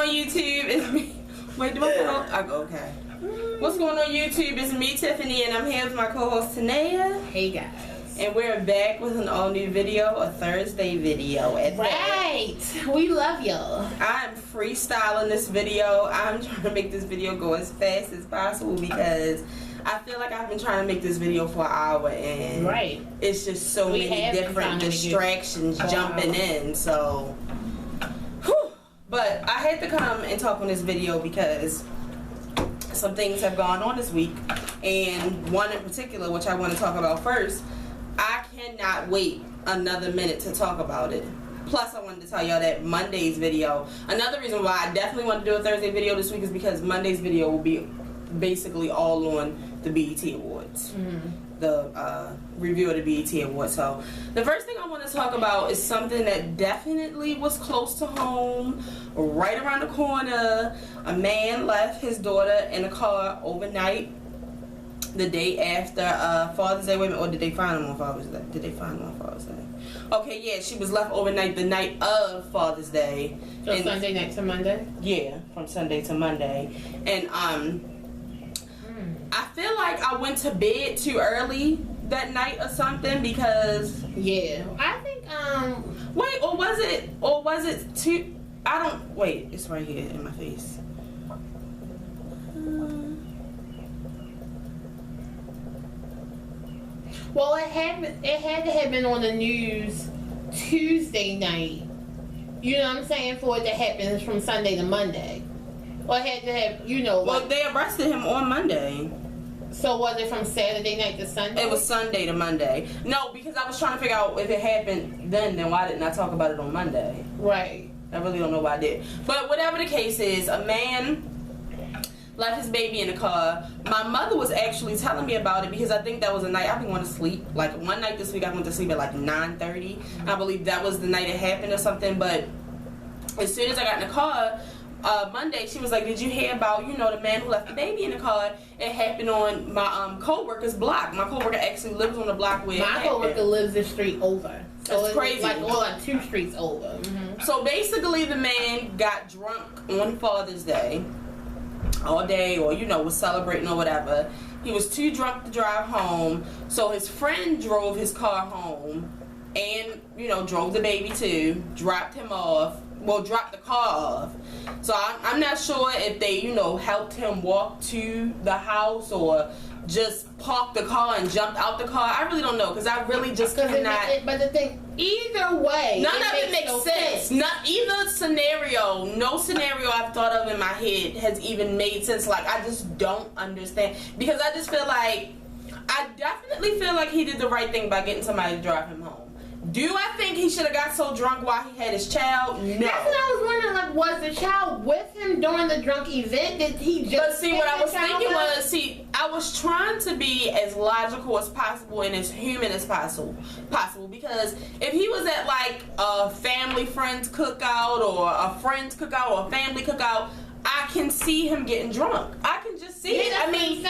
on YouTube? It's me. Wait, do I go? I go, okay. What's going on YouTube? It's me, Tiffany, and I'm here with my co-host, Tanea. Hey, guys. And we're back with an all-new video, a Thursday video. Right. We love y'all. I'm freestyling this video. I'm trying to make this video go as fast as possible because I feel like I've been trying to make this video for an hour and it's just so many different distractions jumping in. So, whew. But I had to come and talk on this video because some things have gone on this week, and one in particular, which I want to talk about first. I cannot wait another minute to talk about it. Plus, I wanted to tell y'all that Monday's video, another reason why I definitely want to do a Thursday video this week is because Monday's video will be basically all on the BET Awards. The review of the BET Awards. So, the first thing I want to talk about is something that definitely was close to home, right around the corner. A man left his daughter in a car overnight the day after Father's Day. Wait a minute, or did they find him on Father's Day? Did they find him on Father's Day? Okay, yeah, she was left overnight the night of Father's Day. So Sunday night to Monday? Yeah, from Sunday to Monday. And I feel like I went to bed too early that night or something because I think wait, or was it too, I don't, wait, it's right here in my face. Well, it had to have been on the news Tuesday night. You know what I'm saying? For it to happen from Sunday to Monday. Or it had to have, you know. Well, they arrested him on Monday. So was it from Saturday night to Sunday? It was Sunday to Monday. No, because I was trying to figure out if it happened then why didn't I talk about it on Monday? Right. I really don't know why I did. But whatever the case is, a man left his baby in the car. My mother was actually telling me about it because I think that was a night I've been going to sleep. Like one night this week I went to sleep at like 9:30. I believe that was the night it happened or something. But as soon as I got in the car, Monday, she was like, did you hear about, you know, the man who left the baby in the car? It happened on my co-worker's block. My co-worker actually lives on the block where my co-worker lives the street over. So it's crazy. Like on 2 streets over. So basically the man got drunk on Father's Day all day, or you know, was celebrating or whatever. He was too drunk to drive home, so his friend drove his car home and, you know, drove the baby too, dropped him off, well, dropped the car off. So I'm not sure if they, you know, helped him walk to the house or just parked the car and jumped out the car. I really don't know, because I really just cannot. But the thing, either way, none of it makes sense. Not either scenario. No scenario I've thought of in my head has even made sense. Like, I just don't understand, because I just feel like, I definitely feel like he did the right thing by getting somebody to drive him home. Do I think he should have got so drunk while he had his child? No. That's what I was wondering. Like, was the child with him during the drunk event? Did he just? But see, what I was thinking was, I was trying to be as logical as possible and as human as possible. Because if he was at like a family friend's cookout or a friend's cookout or a family cookout, I can see him getting drunk. I can just see it. I mean,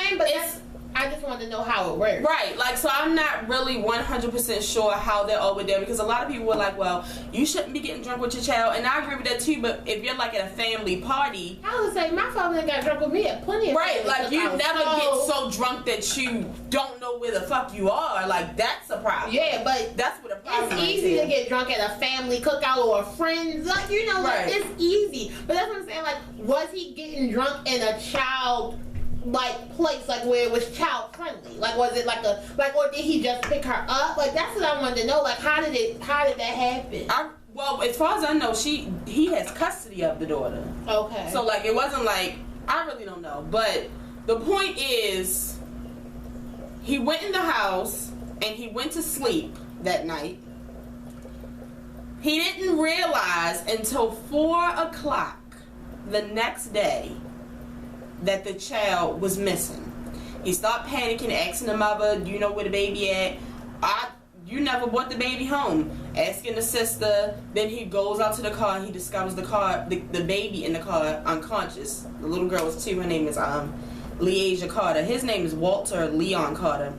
I just wanted to know how it works. Right, like, so I'm not really 100% sure how they're all with there, because a lot of people were like, well, you shouldn't be getting drunk with your child, and I agree with that too, but if you're like at a family party, I would say my father got drunk with me at plenty of right, like you never get so drunk that you don't know where the fuck you are. Like, that's a problem. Yeah, but that's what a problem is. It's easy to get drunk at a family cookout or a friend's, like, you know, like, it's easy. But that's what I'm saying, like, was he getting drunk in a child like place, like where it was child friendly? Like, was it like a, like, or did he just pick her up? Like, that's what I wanted to know. Like, how did that happen? Well, as far as I know, he has custody of the daughter. Okay. So like, it wasn't like, I really don't know. But the point is, he went in the house and he went to sleep that night. He didn't realize until 4 o'clock the next day that the child was missing. He started panicking, asking the mother, do you know where the baby at? You never brought the baby home. Asking the sister. Then he goes out to the car and he discovers the baby in the car unconscious. The little girl was 2. Her name is Leasia Carter. His name is Walter Leon Carter.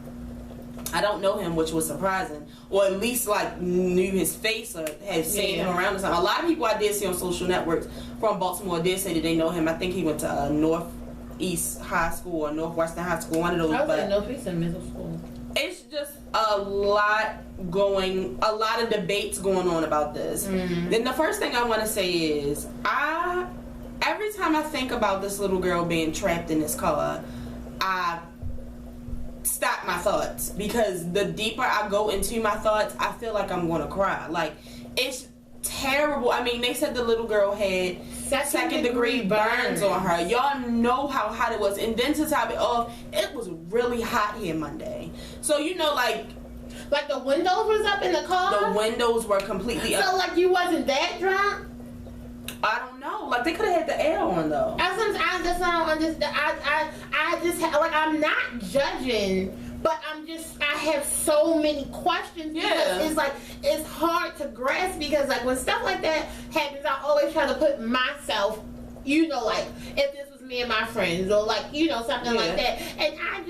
I don't know him, which was surprising. or at least like knew his face or had seen him around or something. A lot of people I did see on social networks from Baltimore did say that they know him. I think he went to Northeast High School or Northwestern High School, one of those. I was at Northeastern Middle School. It's just a lot of debates going on about this. Then the first thing I want to say is, every time I think about this little girl being trapped in this car, I stop my thoughts, because the deeper I go into my thoughts, I feel like I'm gonna cry. Like, it's terrible. I mean, they said the little girl had second degree burns on her. Y'all know how hot it was, and then to top it off, it was really hot here Monday. So you know, like the windows was up in the car. The windows were completely up. So like you wasn't that drunk. I don't know. Like, they could have had the air on though. I just don't understand. I just like, I'm not judging, but I have so many questions. Because it's like, it's hard to grasp, because like when stuff like that happens, I always try to put myself, you know, like if this was me and my friends, or like, you know, something like that, and I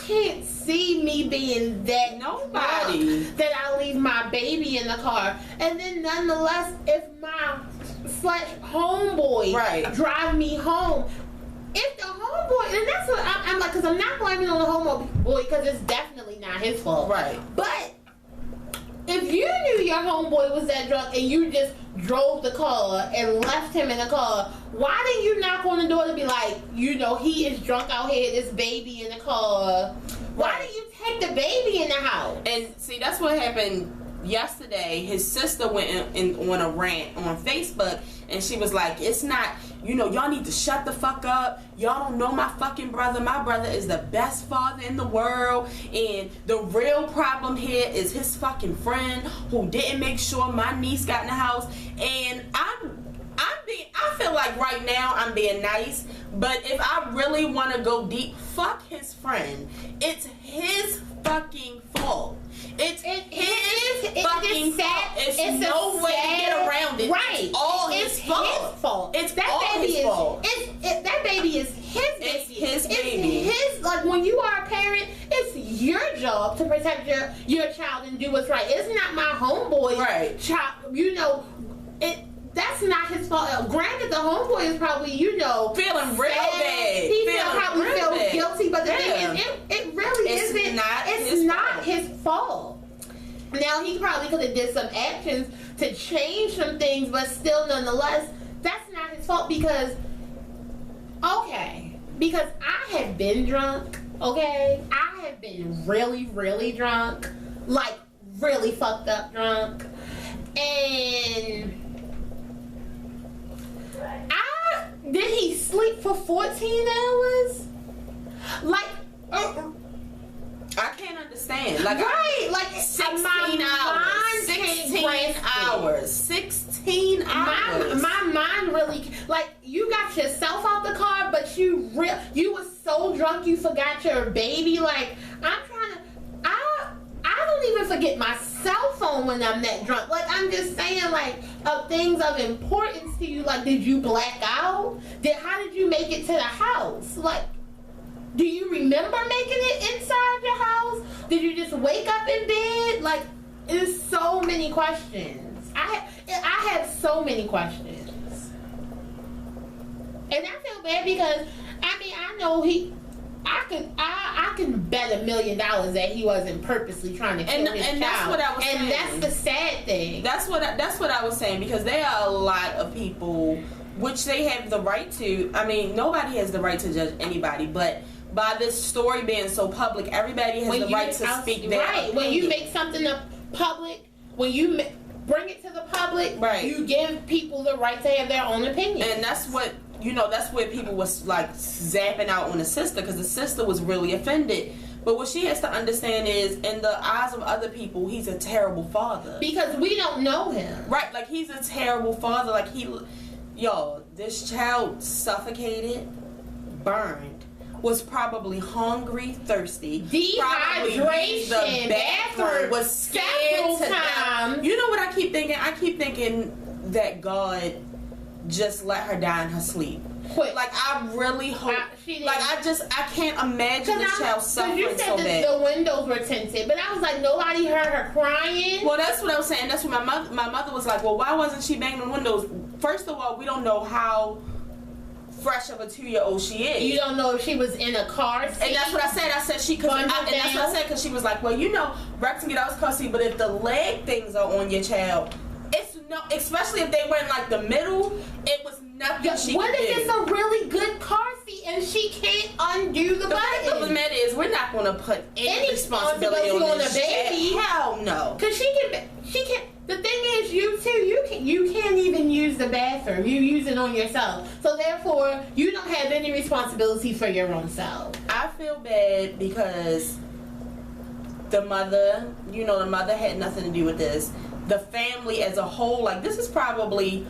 can't see me being that nobody that I leave my baby in the car, and then nonetheless, if my homeboy drive me home, if the homeboy, and that's what I'm like, because I'm not blaming on the homeboy, because it's definitely not his fault, right? But if you knew your homeboy was that drunk and you just drove the car and left him in the car, why didn't you knock on the door to be like, you know, he is drunk out here, this baby in the car? Why didn't you take the baby in the house? And see, that's what happened yesterday. His sister went on a rant on Facebook, and she was like, it's not, you know, y'all need to shut the fuck up. Y'all don't know my fucking brother. My brother is the best father in the world, and the real problem here is his fucking friend who didn't make sure my niece got in the house. And I feel like right now I'm being nice, but if I really want to go deep, fuck his friend. It's his fucking fault. It's his fucking fault. It's no way to get around it. Right. It's all his fault. It's that all baby his fault. That baby is his baby. It's his baby. It's his, like, when you are a parent, it's your job to protect your child and do what's right. It's not my homeboy's child. You know, that's not his fault. Granted, the homeboy is probably, you know, feeling real bad. He probably feels guilty, but the thing is, it really isn't. It's not his fault. Now, he probably could have did some actions to change some things, but still, nonetheless, that's not his fault, because I have been drunk, okay? I have been really, really drunk, like really fucked up drunk, and did he sleep for 14 hours? Like, I can't understand. Like, right, like 16 hours. 16 hours. My mind really, like, you got yourself out the car, but you were so drunk you forgot your baby. Like, I don't even forget my cell phone when I'm that drunk. Like, I'm just saying, like, of things of importance to you. Like, did you black out? How did you make it to the house? Like, do you remember making it inside your house? Did you just wake up in bed? Like, there's so many questions. I have so many questions. And I feel bad because, I mean, I know I can bet $1 million that he wasn't purposely trying to kill his child. That's what I was saying. And that's the sad thing. That's what I was saying, because there are a lot of people, which they have the right to. I mean, nobody has the right to judge anybody, but by this story being so public, everybody has the right to speak their opinion. When you make something public, when you bring it to the public, you give people the right to have their own opinion. And that's what, you know, that's what people was like zapping out on the sister, because the sister was really offended. But what she has to understand is, in the eyes of other people, he's a terrible father. Because we don't know him. Right, like, he's a terrible father. Like, this child suffocated, burned, was probably hungry, thirsty, dehydration, the bathroom, was scared to death. You know what I keep thinking? I keep thinking that God just let her die in her sleep. Quick. Like, I really hope. I can't imagine this child suffering you said so bad. The windows were tinted, but I was like, nobody heard her crying. Well, that's what I was saying. That's what my mother was like, well, why wasn't she banging the windows? First of all, we don't know how fresh of a 2-year-old she is. You don't know if she was in a car seat. And that's what I said. I said and that's what I said, because she was like, well, you know, Rex can get out of his car seat, but if the leg things are on your child, it's no, especially if they were in like the middle, it was nothing she could do. What if it's a really good car seat and she can't undo the button? The fact of the matter is, we're not going to put any responsibility on the baby. Hell no. Because she can. The thing is, you can't even use the bathroom. You use it on yourself. So therefore, you don't have any responsibility for your own self. I feel bad because the mother had nothing to do with this. The family as a whole, like, this is probably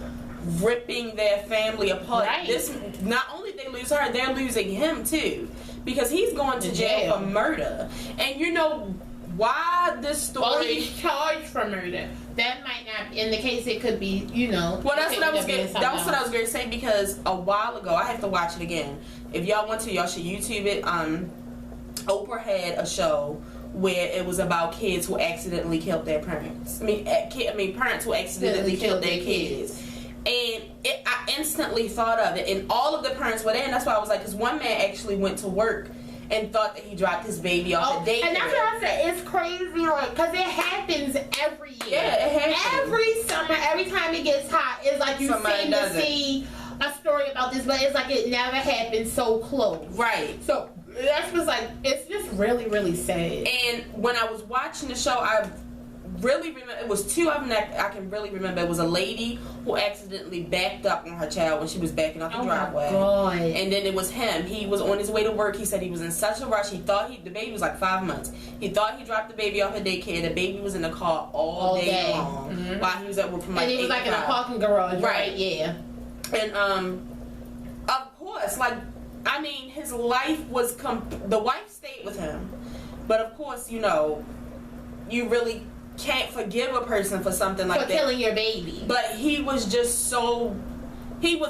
ripping their family apart. Right. This, not only they lose her, they're losing him too, because he's going to jail for murder. And you know why this story? Well, he's charged for murder. That might not. In the case, it could be. You know. Well, that's what I was going to say, because a while ago, I have to watch it again. If y'all want to, y'all should YouTube it. Oprah had a show where it was about kids who accidentally killed their parents. Parents who accidentally killed their kids. And I instantly thought of it, and all of the parents were there, and that's why I was like, because one man actually went to work and thought that he dropped his baby off the daycare. And that's what I said. It's crazy, like, because it happens every year. Yeah, it happens. Every summer, every time it gets hot, it's like you seem to see a story about this, but it's like it never happened so close. Right. So that's what's like, it's just really, really sad. And when I was watching the show, I really remember, it was two of them that I can really remember. It was a lady who accidentally backed up on her child when she was backing up the driveway. My God. And then it was him. He was on his way to work. He said he was in such a rush. He thought the baby was like 5 months. He thought he dropped the baby off at daycare. The baby was in the car all day long while he was at work from like 8 to 5. And he was like in a parking garage, right? Yeah. And of course, like, I mean, his life was the wife stayed with him, but of course, you know, you really can't forgive a person for something like that. For killing your baby. But he was just so, it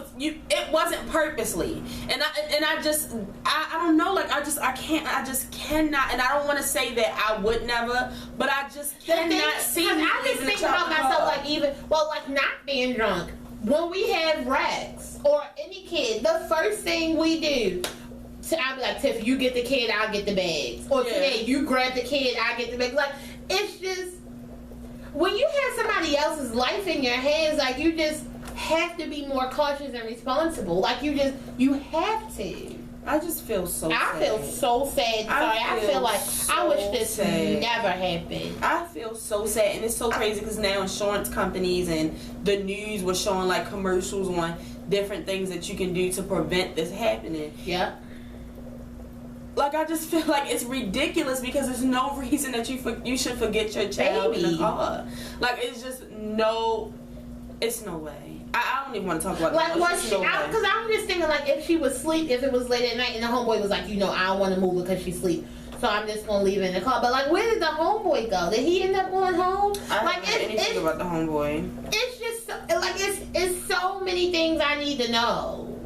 wasn't purposely. And I don't know, like, I just cannot, and I don't want to say that I would never, but I just cannot see. I just think about myself, like not being drunk. When we have Rex or any kid, the first thing we do, so I'll be like, Tiff, you get the kid, I'll get the bags. Or today, you grab the kid, I get the bags. Like, it's just, when you have somebody else's life in your hands, like, you just have to be more cautious and responsible. Like, you have to. I just feel so sad. I feel so sad. I feel like I wish this never happened. I feel so sad. And it's so crazy because now insurance companies and the news were showing like commercials on different things that you can do to prevent this happening. Yeah. Like, I just feel like it's ridiculous because there's no reason that you should forget your child in the car. Like, it's just it's no way. I don't even want to talk about it. Like, because I'm just thinking, like, if she was asleep, if it was late at night, and the homeboy was like, you know, I don't want to move because she's asleep, so I'm just going to leave her in the car. But, like, where did the homeboy go? Did he end up going home? I don't know anything about the homeboy. It's just, like, it's so many things I need to know.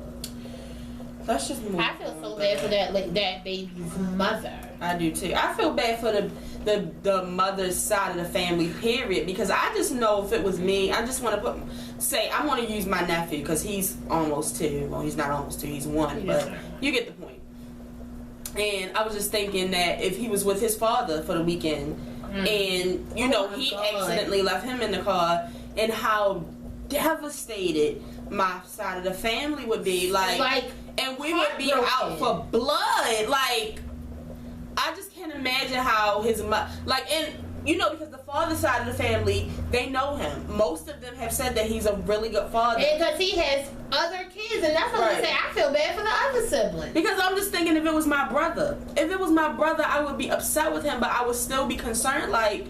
Let's just move on. I feel so bad for that baby's mother. I do, too. I feel bad for the mother's side of the family, period, because I just know if it was me, I just want to I want to use my nephew because he's almost 2. Well, he's not almost 2, he's 1, but you get the point. And I was just thinking that if he was with his father for the weekend and, you know, he accidentally left him in the car, and how devastated my side of the family would be, like and we would be out for blood, like, I just can't imagine how his mother, like, and you know, because the father side of the family, they know him. Most of them have said that he's a really good father. Because he has other kids, and that's what I say. I feel bad for the other sibling. Because I'm just thinking, if it was my brother, I would be upset with him, but I would still be concerned. Like,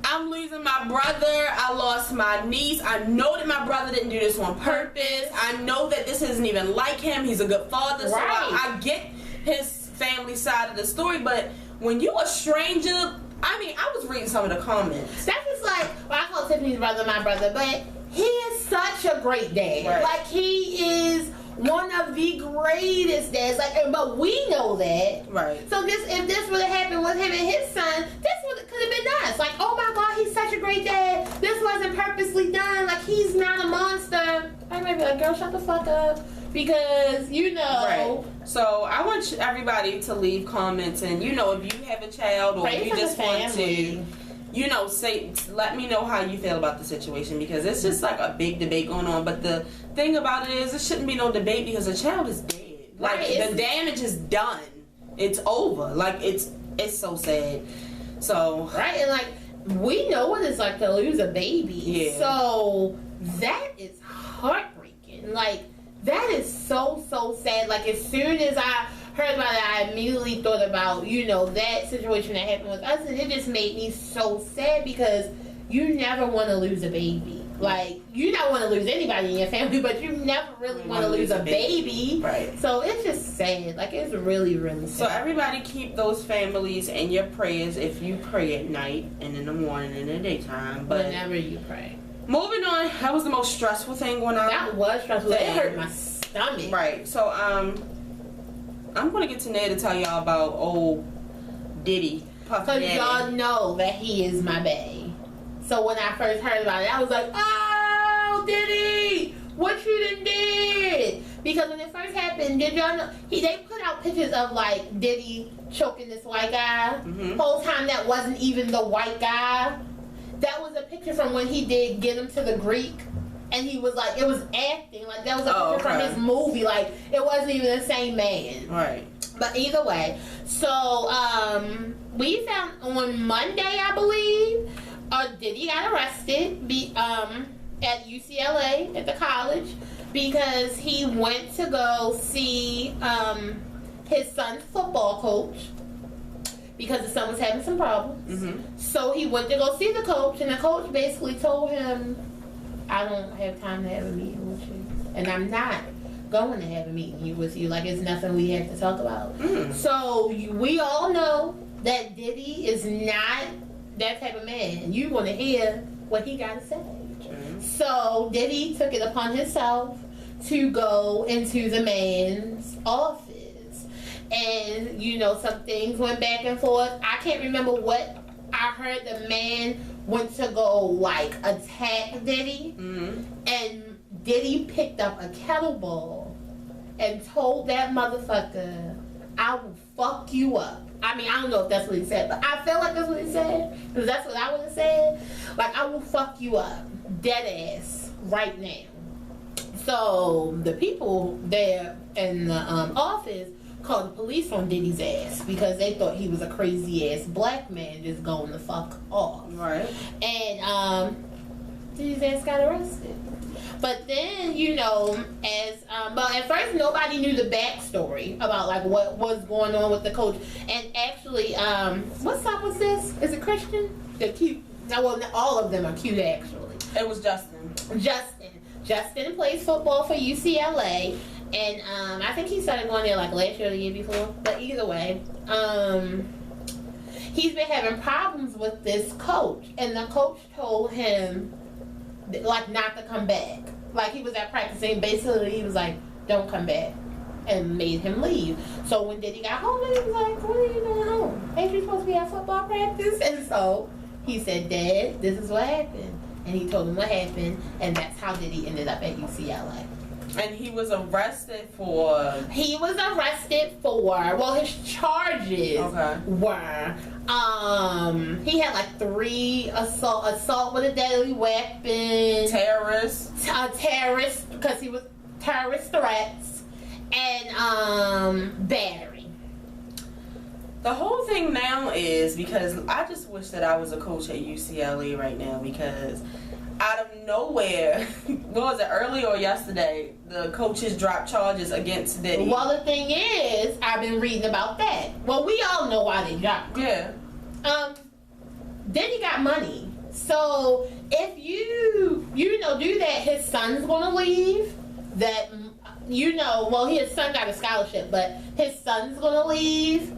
I'm losing my brother. I lost my niece. I know that my brother didn't do this on purpose. I know that this isn't even like him. He's a good father. So I get his family side of the story, but when you a stranger, I mean, I was reading some of the comments. That's just like, well, I call Tiffany's brother my brother, but he is such a great dad. Right. Like, he is one of the greatest dads. Like, but we know that. Right. So if this would have happened with him and his son, this could have been us. Like, oh my God, he's such a great dad. This wasn't purposely done. Like, he's not a monster. I might be like, girl, shut the fuck up. Because, Right. So, I want everybody to leave comments. And, if you have a child or you just want to, let me know how you feel about the situation. Because it's just like a big debate going on. But the thing about it is, it shouldn't be no debate because the child is dead. Like, the damage is done. It's over. Like, it's so sad. So. Right. And, like, we know what it's like to lose a baby. Yeah. So, that is heartbreaking. Like, that is so, so sad. Like, as soon as I heard about it, I immediately thought about, that situation that happened with us. And it just made me so sad because you never want to lose a baby. Like, you don't want to lose anybody in your family, but you never really want to lose a baby. Right. So, it's just sad. Like, it's really, really sad. So, everybody keep those families in your prayers if you pray at night and in the morning and in the daytime. But whenever you pray. Moving on, that was the most stressful thing going on. That was stressful. It hurt my stomach. Right. So, I'm going to get to Ned to tell y'all about old Diddy. Because y'all know that he is my bae. So when I first heard about it, I was like, oh, Diddy, what you done did? Because when it first happened, did y'all know, they put out pictures of, like, Diddy choking this white guy. Mm-hmm. Whole time that wasn't even the white guy. That was a picture from when he did Get Him to the Greek. And he was like, it was acting. Like, that was a picture from his movie. Like, it wasn't even the same man. Right. But either way. So, we found on Monday, I believe, Diddy got arrested at UCLA, at the college, because he went to go see his son's football coach. Because the son was having some problems. Mm-hmm. So he went to go see the coach, and the coach basically told him, I don't have time to have a meeting with you. And I'm not going to have a meeting with you. Like, it's nothing we have to talk about. Mm. So we all know that Diddy is not that type of man. You're going to hear what he got to say. Mm. So Diddy took it upon himself to go into the man's office. And, some things went back and forth. I can't remember what I heard. The man went to go, like, attack Diddy. Mm-hmm. And Diddy picked up a kettlebell and told that motherfucker, I will fuck you up. I mean, I don't know if that's what he said, but I feel like that's what he said. Because that's what I would have said. Like, I will fuck you up. Dead ass. Right now. So, the people there in the office called the police on Diddy's ass because they thought he was a crazy ass black man just going the fuck off. Right. And Diddy's ass got arrested. But then, but at first nobody knew the backstory about like what was going on with the coach. And actually, what song was this? Is it Christian? They're cute. Well, all of them are cute actually. It was Justin. Justin plays football for UCLA. And I think he started going there like last year or the year before. But either way, he's been having problems with this coach. And the coach told him, like, not to come back. Like, he was at practicing. Basically, he was like, don't come back. And made him leave. So when Diddy got home, he was like, what are you doing home? Ain't you supposed to be at football practice? And so he said, Dad, this is what happened. And he told him what happened. And that's how Diddy ended up at UCLA. And he was arrested for... well, his charges were, he had like 3 assault with a deadly weapon. Terrorist, because he was terrorist threats, and battery. The whole thing now is, because I just wish that I was a coach at UCLA right now, because out of nowhere, what was it, early or yesterday, the coaches dropped charges against Diddy. Well, the thing is, I've been reading about that. Well, we all know why they dropped. Yeah. Diddy got money. So, if you do that, his son's gonna leave. That, well, his son got a scholarship, but his son's gonna leave.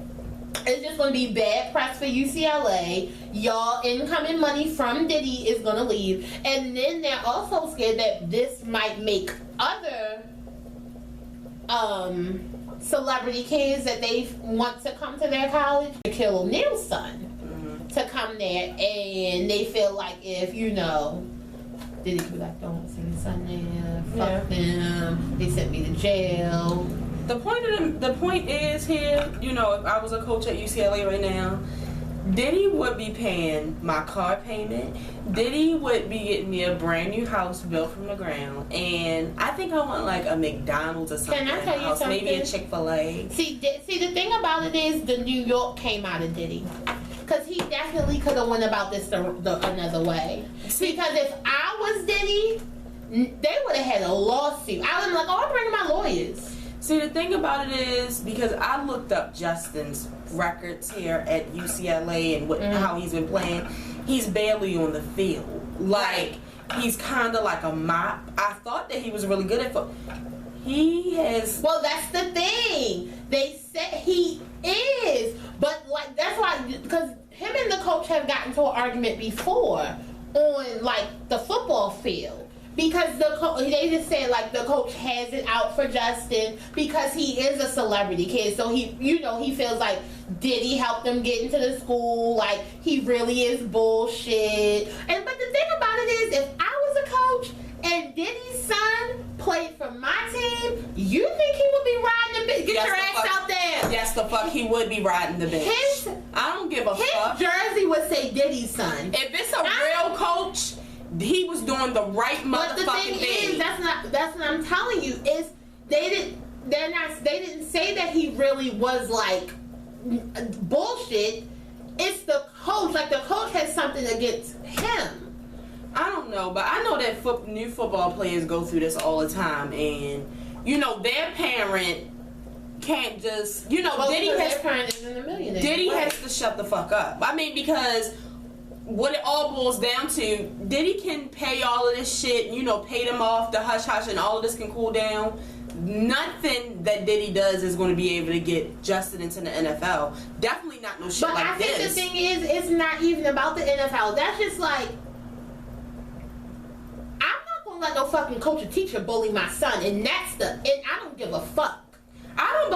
It's just going to be bad press for UCLA. Y'all incoming money from Diddy is going to leave. And then they're also scared that this might make other celebrity kids that they want to come to their college. Shaquille O'Neal's son to come there, and they feel like if Diddy be like, don't send his son there, fuck them, they sent me to jail. The point is here, if I was a coach at UCLA right now, Diddy would be paying my car payment. Diddy would be getting me a brand new house built from the ground, and I think I want like a McDonald's or something. Can I tell you something? Maybe a Chick-fil-A. See, the thing about it is the New York came out of Diddy. Because he definitely could have went about this another way. Because if I was Diddy, they would have had a lawsuit. I would have been like, I'm bringing my lawyers. See, the thing about it is, because I looked up Justin's records here at UCLA and how he's been playing, he's barely on the field. Like, he's kind of like a mop. I thought that he was really good at football. He has... Well, that's the thing. They said he is. But, like, that's why... Because him and the coach have gotten to an argument before on, like, the football field. Because they just said, like, the coach has it out for Justin because he is a celebrity kid. So he feels like Diddy helped him get into the school. Like, he really is bullshit. But the thing about it is, if I was a coach and Diddy's son played for my team, you think he would be riding the bench? Get your ass out there. Yes, the fuck he would be riding the bench. I don't give a fuck. His jersey would say Diddy's son. If it's a real coach... He was doing the right motherfucking thing. But the thing is, that's what I'm telling you, is they didn't say that he really was like bullshit. It's the coach. Like, the coach has something against him. I don't know, but I know that new football players go through this all the time, and their parent can't just Diddy has to shut the fuck up. I mean, because what it all boils down to, Diddy can pay all of this shit, pay them off, the hush-hush, and all of this can cool down. Nothing that Diddy does is going to be able to get Justin into the NFL. Definitely not no shit like this. But I think the thing is, it's not even about the NFL. That's just like, I'm not going to let no fucking coach or teacher bully my son, and I don't give a fuck. I don't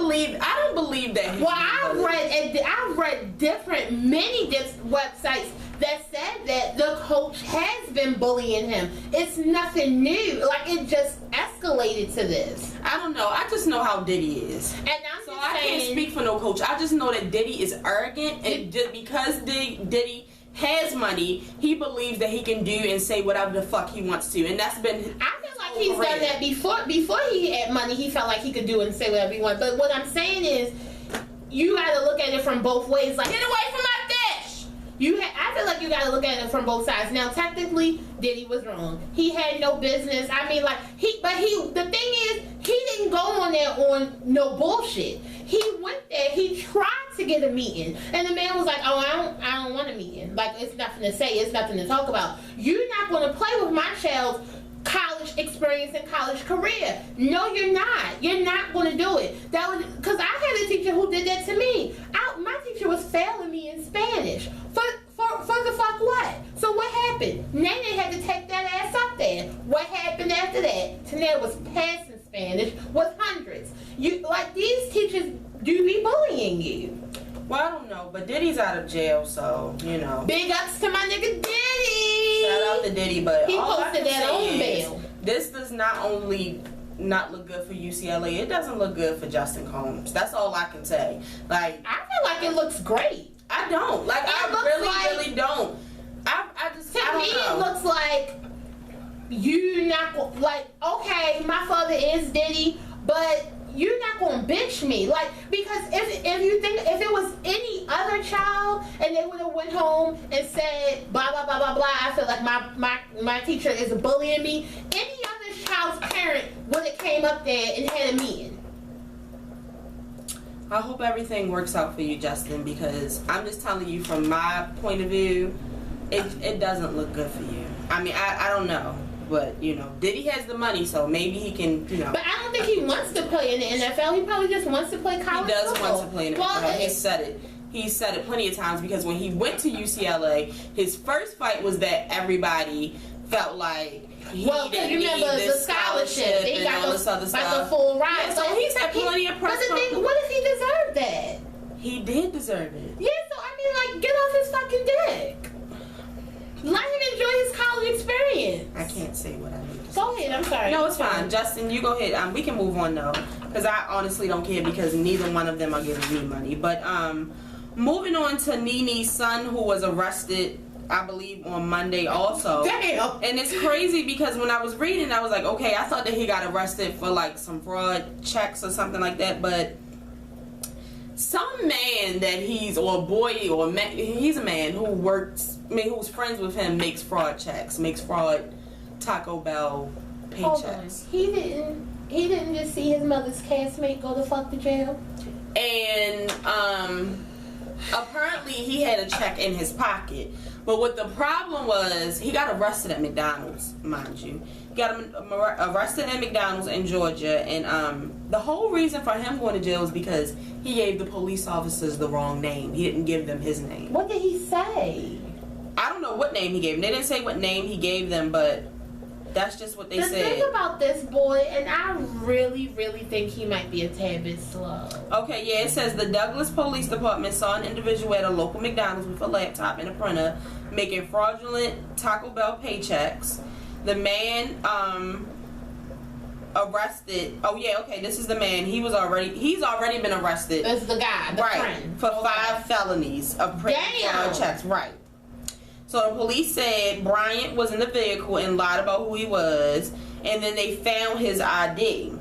believe that. Well, I've read many different websites that said that the coach has been bullying him. It's nothing new. Like, it just escalated to this. I don't know. I just know how Diddy is. And I can't speak for no coach. I just know that Diddy is arrogant, and just because Diddy has money, he believes that he can do and say whatever the fuck he wants to, and that's been... I feel like he's done that before. Before he had money, he felt like he could do and say whatever he wanted. But what I'm saying is, you got to look at it from both ways. Like, get away from my fish! I feel like you got to look at it from both sides. Now, technically, Diddy was wrong. He had no business. I mean, like, the thing is, he didn't go on there on no bullshit. He went there, he tried to get a meeting, and the man was like, oh, I don't want a meeting. Like, it's nothing to say, it's nothing to talk about. You're not going to play with my child's college experience and college career. No, you're not. You're not going to do it. Because I had a teacher who did that to me. My teacher was failing me in Spanish. For the fuck what? So what happened? Nene had to take that ass up there. What happened after that? Tanea was passing Spanish with hundreds. These teachers do be bullying you. Well, I don't know, but Diddy's out of jail, so, Big ups to my nigga Diddy! Shout out to Diddy, but he all posted that on bail. This does not only not look good for UCLA, it doesn't look good for Justin Combs. That's all I can say. Like, I feel like it looks great. I don't. Like, I really don't. I don't know. It looks like you not, like, okay, my father is Diddy, but you're not gonna bitch me, like, because if it was any other child and they would have went home and said blah blah blah blah blah, I feel like my teacher is bullying me, any other child's parent would have came up there and had a meeting. I hope everything works out for you, Justin, because I'm just telling you from my point of view, it doesn't look good for you. I mean, I don't know. But, Diddy has the money, so maybe he can, But I don't think he wants to play in the NFL. He probably just wants to play college football. He does want to play in the NFL. He said it. He said it plenty of times, because when he went to UCLA, his first fight was that everybody felt like Well, because you remember the scholarship. He got all this other stuff. The full ride. Yeah, so he's had plenty of press. But the thing, what if he deserved that? He did deserve it. Yeah, so I mean, like, get off his fucking dick. Let him enjoy his college experience. I can't say what I need to say. Go ahead, I'm sorry. No, it's fine. Justin, you go ahead. We can move on, though. Because I honestly don't care because neither one of them are giving me money. But moving on to Nene's son, who was arrested, I believe, on Monday also. Damn! And it's crazy because when I was reading, I was like, okay, I thought that he got arrested for, like, some fraud checks or something like that. But some man that he's, or a boy, or a man, he's a man who works, who's friends with him, makes fraud checks, makes fraud Taco Bell paychecks. He didn't just see his mother's castmate go the fuck to jail. And apparently he had a check in his pocket. But what the problem was, he got arrested at McDonald's, mind you. He got arrested at McDonald's in Georgia, and the whole reason for him going to jail is because he gave the police officers the wrong name. He didn't give them his name. What did he say? I don't know what name he gave them. They didn't say what name he gave them, but that's just what they said. The thing about this boy, and I really, really think he might be a tad bit slow. Okay, yeah, it says the Douglas Police Department saw an individual at a local McDonald's with a laptop and a printer making fraudulent Taco Bell paychecks. The man arrested. Oh yeah, okay, this is the man. He's already been arrested. This is the guy, the friend. For 5 felonies of printing fraud checks. Right. So the police said Bryant was in the vehicle and lied about who he was, and then they found his ID.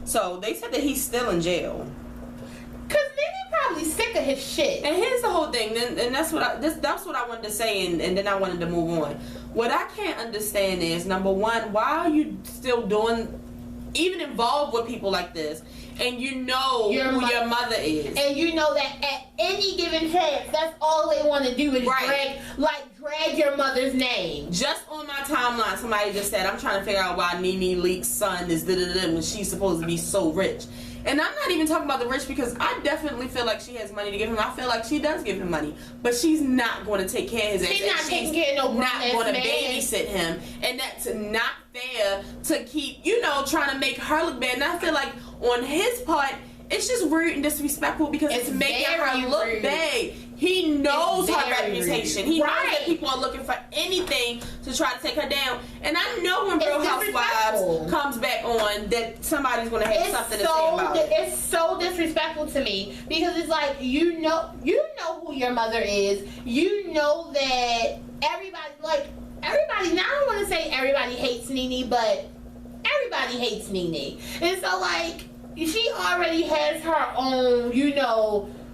So they said that he's still in jail. Cause Nene probably sick of his shit. And here's the whole thing, and that's what I wanted to say, and then I wanted to move on. What I can't understand is, number one, why are you still even involved with people like this? And you know who your mother is. And you know that at any given chance, that's all they want to do is drag your mother's name. Just on my timeline, somebody just said, I'm trying to figure out why Nene Leak's son is da-da-da when she's supposed to be so rich. And I'm not even talking about the rich because I definitely feel like she has money to give him. I feel like she does give him money. But she's not going to take care of his ass. She's not taking care of no not going to babysit him. And that's not fair to keep, trying to make her look bad. And I feel like on his part, it's just rude and disrespectful because it's making her look bad. He knows her reputation. He knows that people are looking for anything to try to take her down. And I know when Real Housewives comes back on that somebody's going to have something to say about it. It's so disrespectful to me because it's like, you know who your mother is. You know that everybody, now I don't want to say everybody hates Nene, but everybody hates Nene. And so, she already has her own,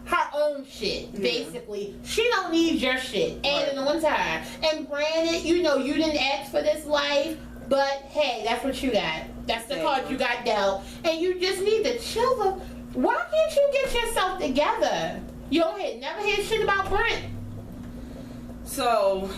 her own shit, basically. She don't need your shit. And on time. And granted, you didn't ask for this life, but hey, that's what you got. That's the card you got dealt. And you just need to chill. Why can't you get yourself together? You never hear shit about Brent. So,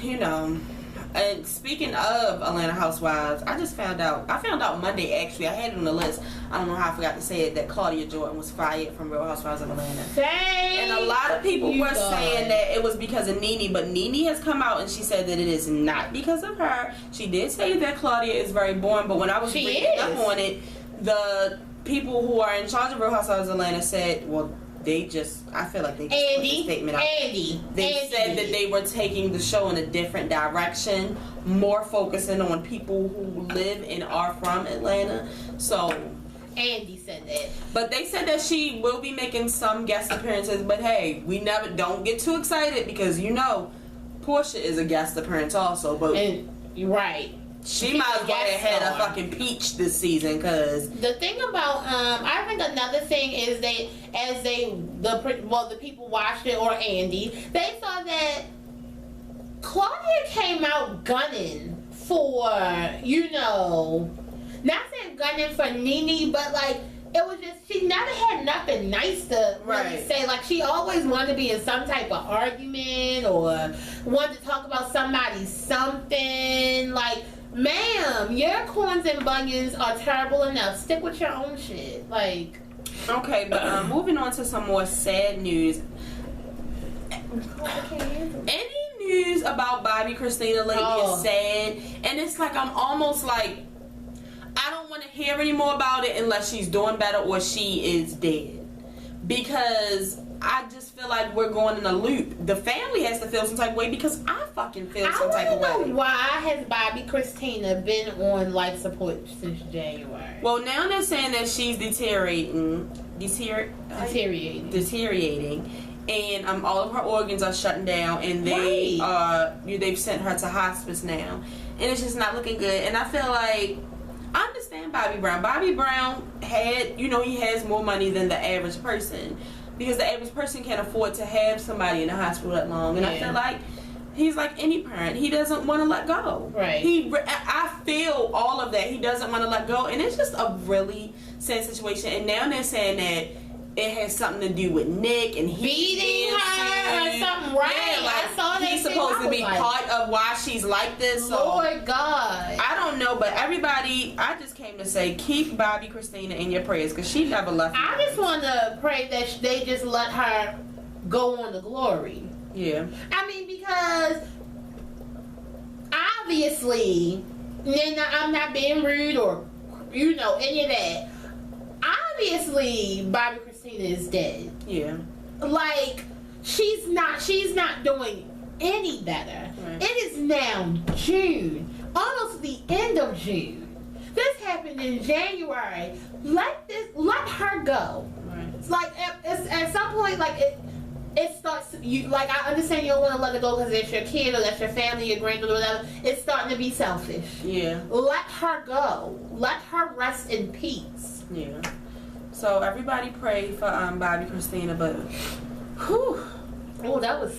and speaking of Atlanta Housewives, I found out Monday, actually, I had it on the list. I don't know how I forgot to say it, that Claudia Jordan was fired from Real Housewives of Atlanta. And a lot of people were saying that it was because of Nene, but Nene has come out and she said that it is not because of her. She did say that Claudia is very boring, but when I was reading up on it, the people who are in charge of Real Housewives of Atlanta said, I feel like they just put the statement out. They said that they were taking the show in a different direction, more focusing on people who live and are from Atlanta. So Andy said that. But they said that she will be making some guest appearances, but hey, don't get too excited because Portia is a guest appearance also, but she might as well have had a fucking peach this season, cause the thing about I think another thing is the people watched it, or Andy, they saw that Claudia came out gunning for not saying gunning for Nene, but it was just, she never had nothing nice to really say. She always wanted to be in some type of argument or wanted to talk about somebody's something. Ma'am, your corns and bunions are terrible enough. Stick with your own shit. Okay, but moving on to some more sad news. Any news about Bobby Christina lately is sad, and it's like I'm almost like I don't want to hear any more about it unless she's doing better or she is dead, because I just feel like we're going in a loop. The family has to feel some type of way because I fucking feel some type of way. I don't know why has Bobby Christina been on life support since January. Well, now they're saying that she's deteriorating, and all of her organs are shutting down, and they've sent her to hospice now, and it's just not looking good. And I feel like I understand Bobby Brown. Bobby Brown had, he has more money than the average person, because the average person can't afford to have somebody in the hospital that long. And I feel like he's like any parent. He doesn't want to let go. Right. I feel all of that. He doesn't want to let go. And it's just a really sad situation. And now they're saying that it has something to do with Nick and he beating her or something, right? Yeah, like I saw that he's supposed to be part of why she's like this. So Lord God, I don't know, but everybody, I just came to say keep Bobby Christina in your prayers because she never left. I just want to pray that they just let her go on to glory. Yeah. I mean, because obviously, I'm not being rude or any of that. Obviously, Bobby Christina is dead. Yeah. Like, she's not doing any better. Right. It is now June, almost the end of June. This happened in January. Let her go. Right. It's like at some point, like it starts. I understand you don't want to let it go because it's your kid or that's your family, your granddaughter, whatever. It's starting to be selfish. Yeah. Let her go. Let her rest in peace. Yeah. So everybody pray for Bobby Christina, but whew. Oh, that was.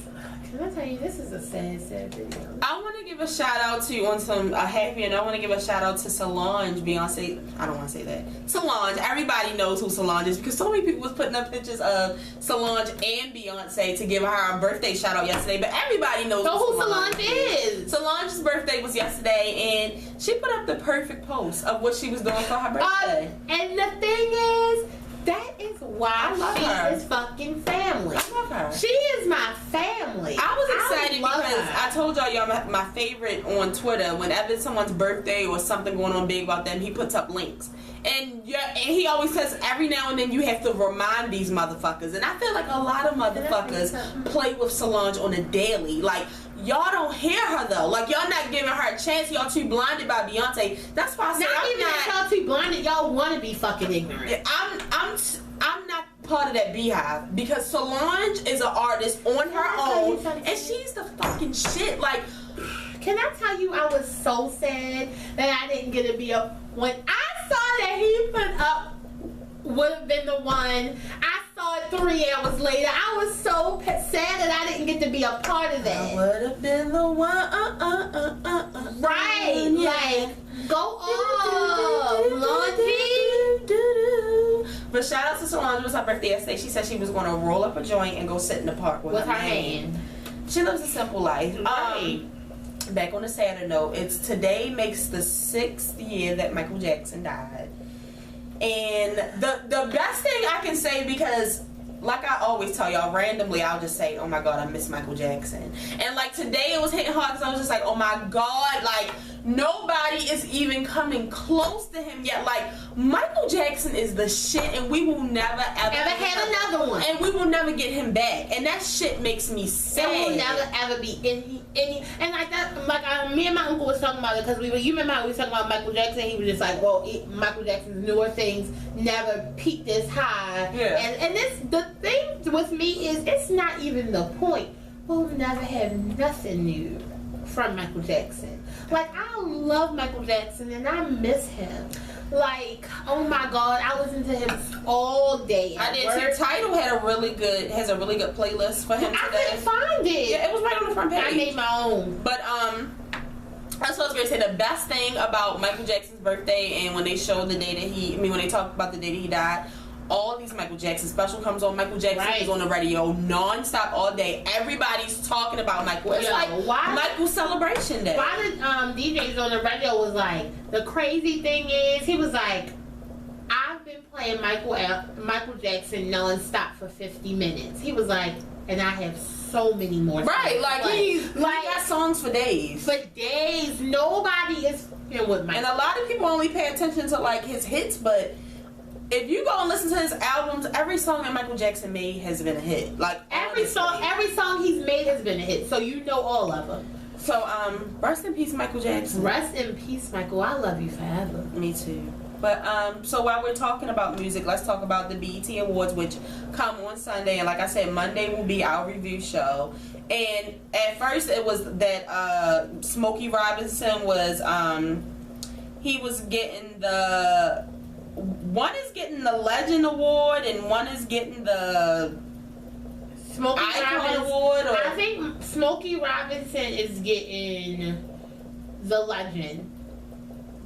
Can I tell you, this is a sad video. I want to give a shout out to on some happy, and I want to give a shout out to Solange, Beyonce. I don't want to say that. Solange. Everybody knows who Solange is because so many people was putting up pictures of Solange and Beyonce to give her a birthday shout out yesterday. But everybody knows who Solange is. Solange's birthday was yesterday, and she put up the perfect post of what she was doing for her birthday. And the thing is, that is why she is fucking family. I love her. She is my family. I was excited because I told y'all my favorite on Twitter, whenever someone's birthday or something going on big about them, he puts up links. And he always says every now and then you have to remind these motherfuckers. And I feel like a lot of motherfuckers play with Solange on a daily. Like, y'all don't hear her though. Like, y'all not giving her a chance. Y'all too blinded by Beyonce. That's why I said not even that y'all too blinded. Y'all want to be fucking ignorant. I'm not part of that beehive because Solange is an artist on her own, and she's the fucking shit. Like, can I tell you, I was so sad that I didn't get to be up when I saw that he put up would have been the one. I saw it 3 hours later. I was so sad that I didn't get to be a part of that. Would have been the one. Right, like go off, Laundry. But shout out to Solange. It was her birthday yesterday. She said she was going to roll up a joint and go sit in the park with her man. She lives a simple life. Back on a sadder note, today makes the 6th year that Michael Jackson died. And the best thing I can say, because like I always tell y'all, randomly I'll just say, oh my God, I miss Michael Jackson. And like today it was hitting hard because I was just like, oh my God, like nobody is even coming close to him yet. Like, Michael Jackson is the shit, and we will never ever have another one. And we will never get him back. And that shit makes me sad. There will never ever be any and like that. Like me and my uncle was talking about it because you remember how we was talking about Michael Jackson. He was just like, well, Michael Jackson's newer things never peaked this high. Yeah. And the thing with me is it's not even the point. We'll never have nothing new from Michael Jackson. Like, I love Michael Jackson and I miss him. Like, oh my God, I listen to him all day. I did too. Tidal has a really good playlist for him today. I couldn't find it. Yeah, it was right on the front page. I made my own. But that's what I was going to say. The best thing about Michael Jackson's birthday, and when they showed the day that when they talked about the day that he died, all these Michael Jackson special comes on. Michael Jackson is on the radio non-stop all day. Everybody's talking about Michael. It's Michael Celebration Day. Why the DJs on the radio was like, the crazy thing is, he was like, I've been playing Michael Jackson non-stop for 50 minutes. He was like, and I have so many more songs. Right, like he got songs for days. For days. Nobody is fucking with Michael. And a lot of people only pay attention to like his hits, but if you go and listen to his albums, every song that Michael Jackson made has been a hit. Like every song he's made has been a hit. So you know all of them. So rest in peace, Michael Jackson. Rest in peace, Michael. I love you forever. Me too. But so while we're talking about music, let's talk about the BET Awards, which come on Sunday. And like I said, Monday will be our review show. And at first it was that Smokey Robinson was he was getting one is getting the Legend Award and one is getting the Smokey Icon Award. Or? I think Smokey Robinson is getting the Legend.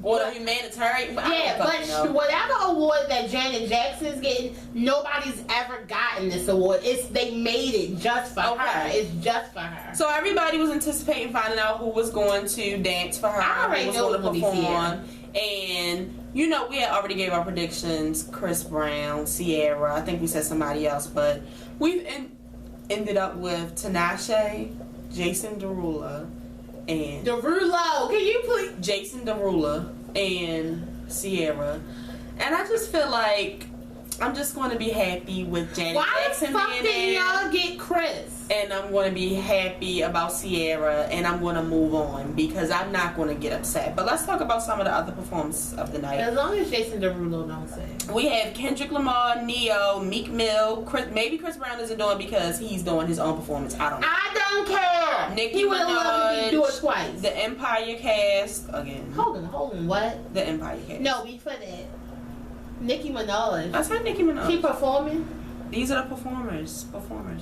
Or the humanitarian. Yeah, but whatever award that Janet Jackson's getting, nobody's ever gotten this award. They made it just for her. It's just for her. So everybody was anticipating finding out who was going to dance for her. I already know who was going to perform. And you know, we had already gave our predictions. Chris Brown, Sierra. I think we said somebody else, but we've ended up with Tinashe, Jason Derulo, and Derulo. Can you please? Jason Derulo and Sierra. And I just feel like I'm just going to be happy with Janet Jackson being there. Why the fuck did y'all get Chris? And I'm going to be happy about Sierra, and I'm going to move on because I'm not going to get upset. But let's talk about some of the other performances of the night. As long as Jason Derulo don't say. We have Kendrick Lamar, Neo, Meek Mill, maybe Chris Brown isn't doing because he's doing his own performance. I don't know. I don't care. Nicki he would have loved me to do it twice. The Empire Cast again. Hold on, what? The Empire Cast. No, before that. Nicki Minaj. I said Nicki Minaj. She performing? These are the performers.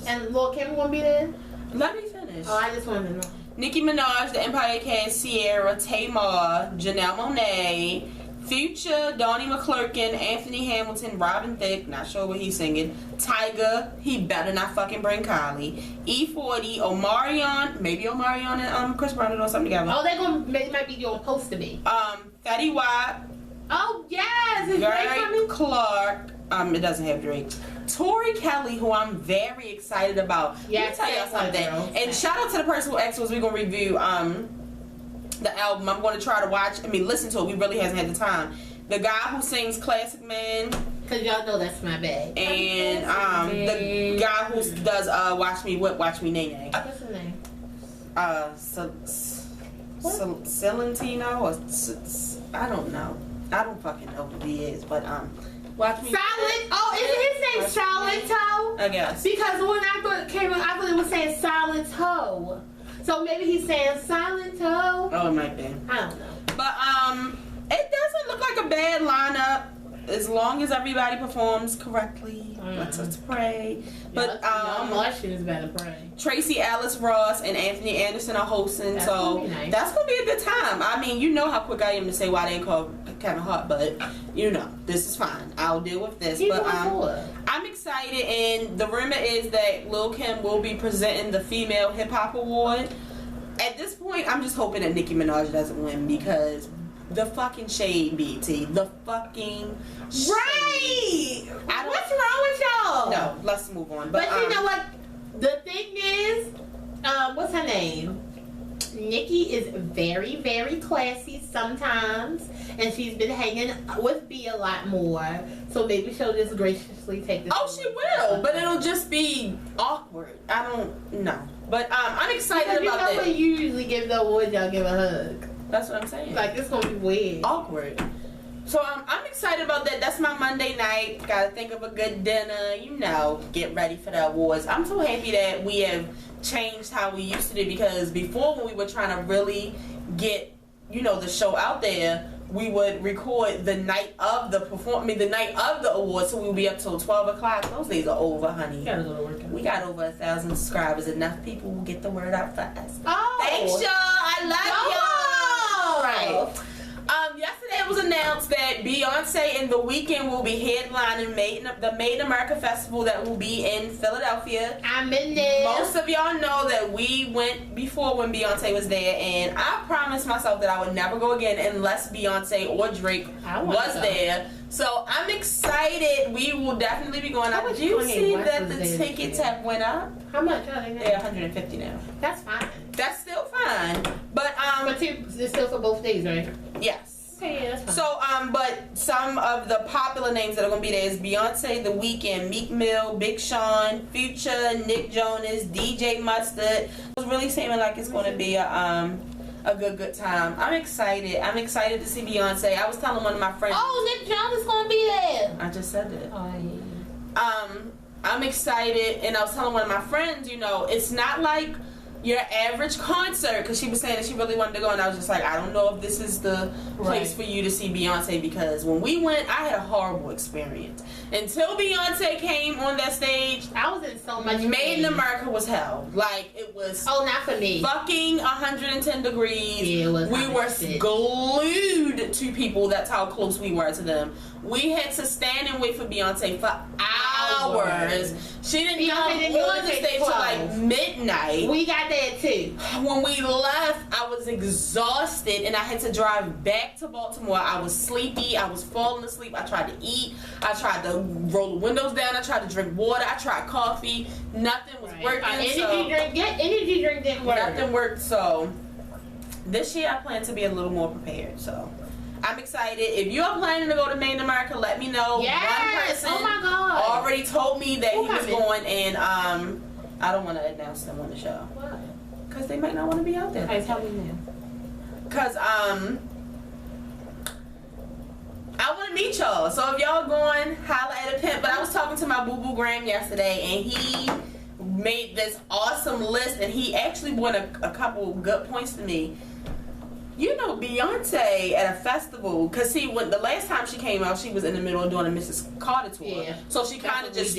And Lil' Kim gonna be there? Let me finish. Oh, I just wanted to know. Nicki Minaj, The Empire Cast, Sierra, Tamar, Janelle Monáe, Future, Donnie McClurkin, Anthony Hamilton, Robin Thicke, not sure what he's singing, Tyga, he better not fucking bring Kylie, E40, Omarion, maybe Omarion and Chris Brown are doing something together. Oh, they might be doing supposed to be. Fetty Wap. Oh yes, is Drake Clark. It doesn't have Drake. Tori Kelly, who I'm very excited about. Yes, let me tell y'all something. And shout out to the person who asked us we're gonna review the album. I'm gonna try to listen to it. We really hasn't had the time. The guy who sings Classic Man. Cause y'all know that's my bag. And the guy who does Watch Me Whip, Watch Me Nay Nay. What's his name? Celentino or I don't know. I don't fucking know who he is, but Watch Me. Silent. Oh, is his name Silent Toe? I guess. Because when I thought it was saying Silent Toe. So maybe he's saying Silent Toe. Oh, it might be. I don't know. But it doesn't look like a bad lineup as long as everybody performs correctly. Let's pray. But Martians better pray. Tracy Ellis Ross and Anthony Anderson are hosting, that's so gonna be nice. That's gonna be a good time. I mean, you know how quick I am to say why they ain't called Kevin Hart, but you know this is fine. I'll deal with this. He's but I'm excited, and the rumor is that Lil' Kim will be presenting the Female Hip Hop Award. At this point, I'm just hoping that Nicki Minaj doesn't win because the fucking shade, BT. The fucking shade. Right! What's wrong with y'all? No, let's move on. But you know what? The thing is, what's her name? Nicki is very, very classy sometimes, and she's been hanging with B a lot more. So maybe she'll just graciously take this. Oh, she will, but it'll just be awkward. I don't know. But I'm excited about that. You know when you usually give the award, y'all give a hug. That's what I'm saying. Like, it's gonna be weird. Awkward. So I'm excited about that. That's my Monday night. Gotta think of a good dinner. You know, get ready for the awards. I'm so happy that we have changed how we used to do, because before, when we were trying to really get, you know, the show out there, we would record the night of the the night of the awards, so we would be up till 12 o'clock. Those days are over, honey. You gotta go to work. We got over 1,000 subscribers. Enough people will get the word out for us. Oh, thanks, y'all. I love y'all. Right. Yesterday it was announced that Beyonce and The Weeknd will be headlining the Made in America Festival that will be in Philadelphia. I'm in there. Most of y'all know that we went before when Beyonce was there, and I promised myself that I would never go again unless Beyonce or Drake was there. So I'm excited. We will definitely be going out. Did you see that the tickets have went up? How much are they now? They're $150 now. That's fine. That's still fine. But it's still for both days, right? Yes. Okay, yeah, that's fine. So but some of the popular names that are gonna be there is Beyonce, The Weeknd, Meek Mill, Big Sean, Future, Nick Jonas, DJ Mustard. It's really seeming like it's gonna be a good time. I'm excited. I'm excited to see Beyonce. I was telling one of my friends. Oh, Nick Jonas is gonna be there. I just said it. Oh, yeah. I'm excited, and I was telling one of my friends, you know, it's not like your average concert, because she was saying that she really wanted to go, and I was just like, I don't know if this is the place for you to see Beyonce, because when we went, I had a horrible experience. Until Beyonce came on that stage, I was in so much Made in America was hell. Like, it was not for me. Fucking 110 degrees. Yeah, it was we were glued to people. That's how close we were to them. We had to stand and wait for Beyonce for hours. She didn't come on the stage till like midnight. We got there too. When we left, I was exhausted and I had to drive back to Baltimore. I was sleepy. I was falling asleep. I tried to eat. I tried to roll the windows down. I tried to drink water. I tried coffee. Nothing was working. Energy drink didn't work. Nothing worked. So this year I plan to be a little more prepared. So I'm excited. If you're planning to go to Made in America, let me know. Yes. One person oh my God. already told me that he was going, and I don't want to announce them on the show. Why? Because they might not want to be out there. Okay, tell me now. Because I want to meet y'all. So if y'all going, holla at a pimp. But I was talking to my boo-boo Graham yesterday, and he made this awesome list, and he actually brought a couple good points to me. You know, Beyonce at a festival, because see, when the last time she came out, she was in the middle of doing a Mrs. Carter tour. Yeah, so she kind of just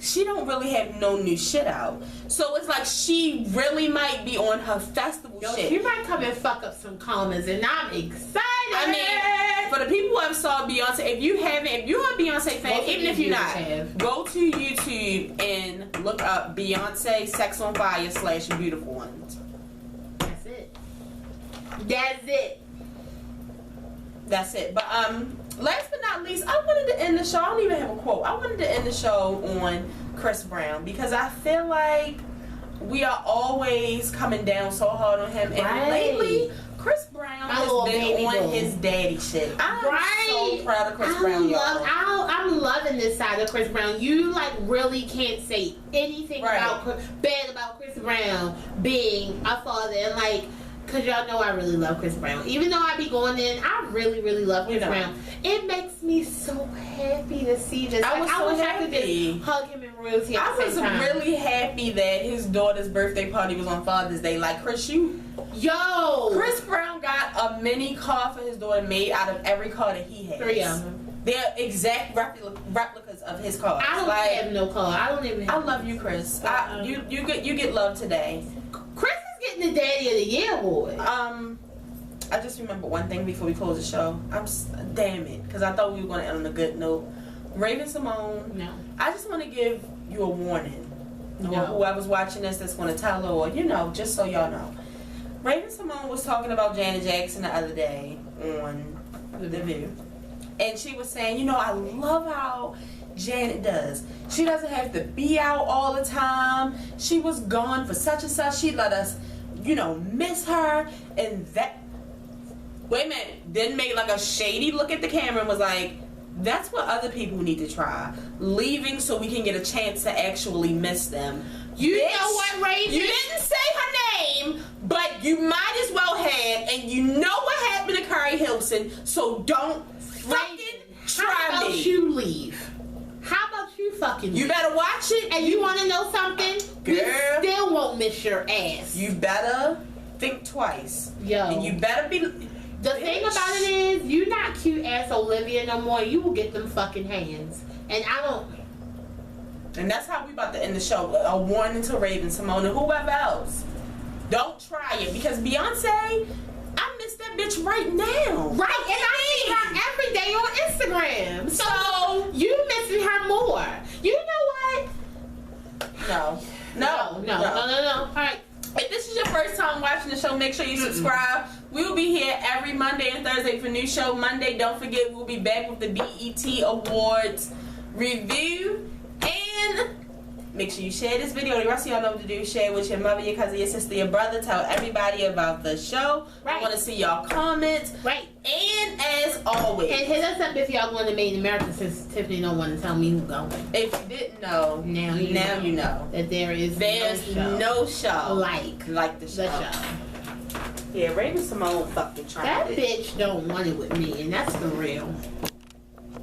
she don't really have no new shit out. So it's like she really might be on her festival shit. She might come and fuck up some commas, and I'm excited. I mean, for the people who have saw Beyonce, if you're a Beyonce fan, even if you're not, go to YouTube and look up Beyonce Sex on Fire / Beautiful Ones. That's it. That's it. That's it. But last but not least, I wanted to end the show. I don't even have a quote. I wanted to end the show on Chris Brown, because I feel like we are always coming down so hard on him, and lately Chris Brown has been on his daddy shit. I'm so proud of Chris Brown, y'all. I'm loving this side of Chris Brown. You like really can't say anything bad about Chris Brown being a father, and like, because y'all know I really love Chris Brown. Even though I be going in, I really, really love Chris Brown. It makes me so happy to see this. I wish I could just hug him in royalty at the same time. I was really happy that his daughter's birthday party was on Father's Day. Like, Chris Brown got a mini car for his daughter made out of every car that he has. 3 of them. They're exact replicas of his cars. I don't have no car. I don't even have I love you, Chris. You get love today. Chris is getting the Daddy of the Year award. I just remember one thing before we close the show. Damn it, because I thought we were going to end on a good note. Raven Simone. No. I just want to give you a warning. No. Or whoever's watching this that's going to tell her, or just so y'all know. Raven Simone was talking about Janet Jackson the other day on The View. And she was saying, I love how Janet does. She doesn't have to be out all the time. She was gone for such and such. She let us, miss her. And that, wait a minute, then made like a shady look at the camera and was like, that's what other people need to try. Leaving so we can get a chance to actually miss them. You know what, Raven? You didn't say her name, but you might as well have, and you know what happened to Carrie Hilson, so don't fucking try me. How about you leave? How about you fucking leave? You better watch it. And you want to know something? Girl, we still won't miss your ass. You better think twice. Yo. And you better be... The thing about it is, you not cute ass Olivia no more. You will get them fucking hands. And I don't... And that's how we about to end the show. A warning to Raven Simone and whoever else. Don't try it. Because Beyonce, I miss that bitch right now. Right, and I see her every day on Instagram. So you missing her more. You know what? No. All right. If this is your first time watching the show, make sure you subscribe. We will be here every Monday and Thursday for new show. Monday, don't forget, we'll be back with the BET Awards review. And make sure you share this video. The rest of y'all know what to do. Share with your mother, your cousin, your sister, your brother. Tell everybody about the show. Right. I want to see y'all comments. Right. And as always. And hit us up if y'all going to Made in America, since Tiffany don't want to tell me who's going. If you didn't know, now you know. That there's no show like the show. Yeah, Raven Simone fucking trying. That bitch don't want it with me, and that's the real.